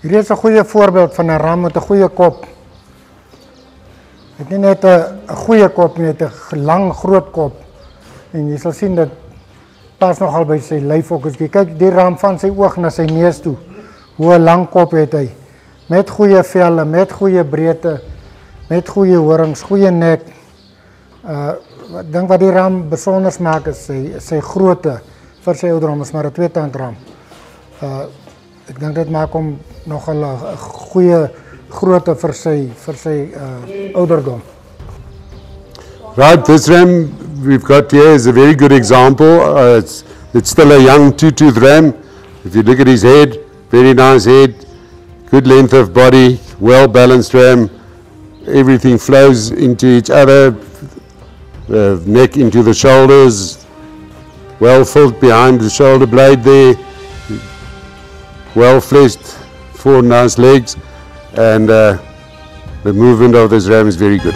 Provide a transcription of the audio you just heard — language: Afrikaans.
Hier is 'n goeie voorbeeld van 'n ram met 'n goeie kop. Het nie net 'n goeie kop nie, het 'n lang groot kop. En jy sal sien dat pas nogal by sy lyf ook. As jy kyk die ram van sy oog na sy neus toe, hoe 'n lang kop het hy. Met goeie velle, met goeie breedte, met goeie horings, goeie nek. Ek dink wat die ram besonder maak is sy grootte vir sy ouderdom, is maar 'n 2-tand ram. Ek dink dit maak hom nogal 'n goeie grootte vir sy ouderdom. Right, this ram we've got here is a very good example. It's still a young 2-tooth ram. If you look at his head, very nice head, good length of body, well balanced ram. Everything flows into each other, the neck into the shoulders, well filled behind the shoulder blade there, well fleshed, 4 nice legs, and the movement of this ram is very good.